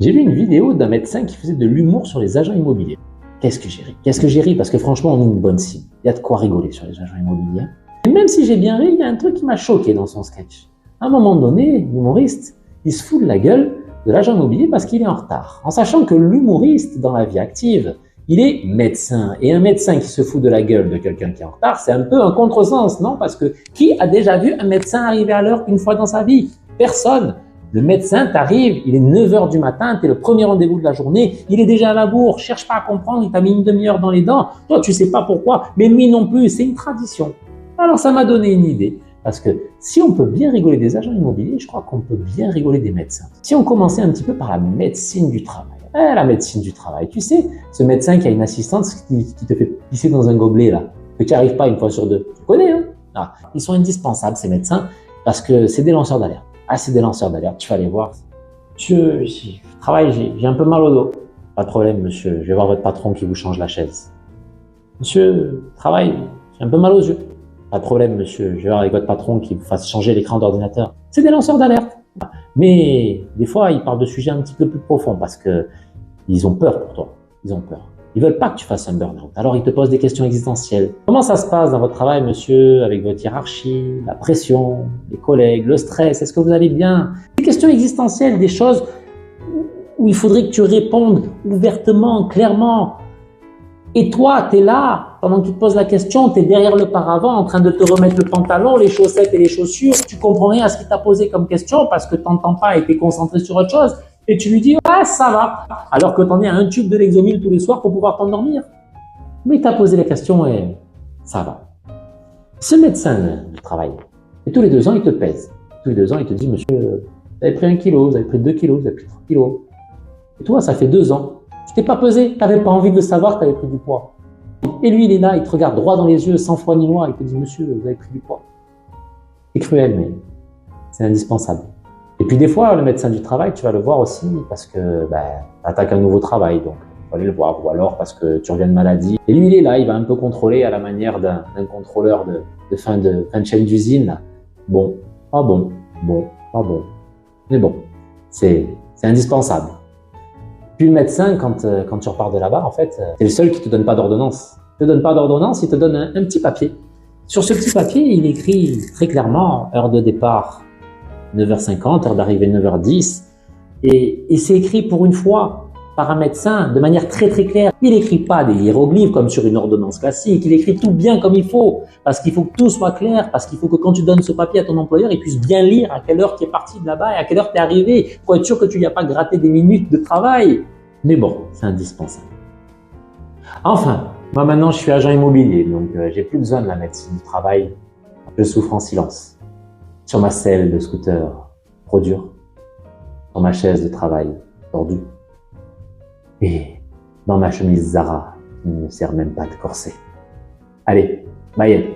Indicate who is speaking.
Speaker 1: J'ai vu une vidéo d'un médecin qui faisait de l'humour sur les agents immobiliers. Qu'est-ce que j'ai ri? Qu'est-ce que j'ai ri? Parce que franchement, on est une bonne cible. Il y a de quoi rigoler sur les agents immobiliers. Et même si j'ai bien ri, il y a un truc qui m'a choqué dans son sketch. À un moment donné, l'humoriste, il se fout de la gueule de l'agent immobilier parce qu'il est en retard. En sachant que l'humoriste, dans la vie active, il est médecin. Et un médecin qui se fout de la gueule de quelqu'un qui est en retard, c'est un peu un contresens, non? Parce que qui a déjà vu un médecin arriver à l'heure une fois dans sa vie? Personne. Le médecin t'arrive, il est 9h du matin, tu es le premier rendez-vous de la journée, il est déjà à la bourre, cherche pas à comprendre, il t'a mis une demi-heure dans les dents, toi tu sais pas pourquoi, mais lui non plus, c'est une tradition. Alors ça m'a donné une idée, parce que si on peut bien rigoler des agents immobiliers, je crois qu'on peut bien rigoler des médecins. Si on commençait un petit peu par la médecine du travail, la médecine du travail, tu sais, ce médecin qui a une assistante qui te fait pisser dans un gobelet là, que tu n'y arrives pas une fois sur deux, tu connais hein? Ils sont indispensables ces médecins, parce que c'est des lanceurs d'alerte. C'est des lanceurs d'alerte, tu vas aller voir. Monsieur, je travaille, j'ai un peu mal au dos. Pas de problème, monsieur, je vais voir votre patron qui vous change la chaise. Monsieur, travaille, j'ai un peu mal aux yeux. Pas de problème, monsieur, je vais voir avec votre patron qui vous fasse changer l'écran d'ordinateur. C'est des lanceurs d'alerte. Mais des fois, ils parlent de sujets un petit peu plus profonds parce qu'ils ont peur pour toi. Ils ont peur. Ils veulent pas que tu fasses un burn-out. Alors, ils te posent des questions existentielles. Comment ça se passe dans votre travail, monsieur, avec votre hiérarchie, la pression, les collègues, le stress? Est-ce que vous allez bien? Des questions existentielles, des choses où il faudrait que tu répondes ouvertement, clairement. Et toi, tu es là, pendant qu'ils te posent la question, tu es derrière le paravent, en train de te remettre le pantalon, les chaussettes et les chaussures. Tu comprends rien à ce qu'il t'a posé comme question parce que tu n'entends pas et tu es concentré sur autre chose. Et tu lui dis, ah, ça va. Alors que tu en es à un tube de Lexomil tous les soirs pour pouvoir t'endormir. Mais il t'a posé la question et ça va. Ce médecin du travail, et tous les 2 ans, il te pèse. Tous les 2 ans, il te dit, monsieur, vous avez pris 1 kilo, vous avez pris 2 kilos, vous avez pris 3 kilos. Et toi, ça fait 2 ans. Tu t'es pas pesé, tu n'avais pas envie de savoir que tu avais pris du poids. Et lui, il est là, il te regarde droit dans les yeux, sans foi ni loi, il te dit, monsieur, vous avez pris du poids. C'est cruel, mais c'est indispensable. Et puis des fois, le médecin du travail, tu vas le voir aussi parce que tu attaques un nouveau travail, donc il faut aller le voir. Ou alors parce que tu reviens de maladie. Et lui, il est là, il va un peu contrôler à la manière d'un contrôleur de fin de chaîne d'usine. Bon, pas bon, bon, pas bon. Mais bon, c'est indispensable. Puis le médecin, quand tu repars de là-bas, en fait, c'est le seul qui ne te donne pas d'ordonnance. Il ne te donne pas d'ordonnance, il te donne un petit papier. Sur ce petit papier, il écrit très clairement heure de départ 9h50, heure d'arrivée 9h10. Et c'est écrit pour une fois par un médecin de manière très très claire. Il n'écrit pas des hiéroglyphes comme sur une ordonnance classique, il écrit tout bien comme il faut, parce qu'il faut que tout soit clair, parce qu'il faut que quand tu donnes ce papier à ton employeur, il puisse bien lire à quelle heure tu es parti de là-bas et à quelle heure tu es arrivé, pour être sûr que tu n'y as pas gratté des minutes de travail. Mais bon, c'est indispensable. Enfin, moi maintenant je suis agent immobilier, donc j'ai plus besoin de la médecine du travail. Je souffre en silence. Sur ma selle de scooter trop dur, sur ma chaise de travail tordue, et dans ma chemise Zara qui ne sert même pas de corset. Allez, bye.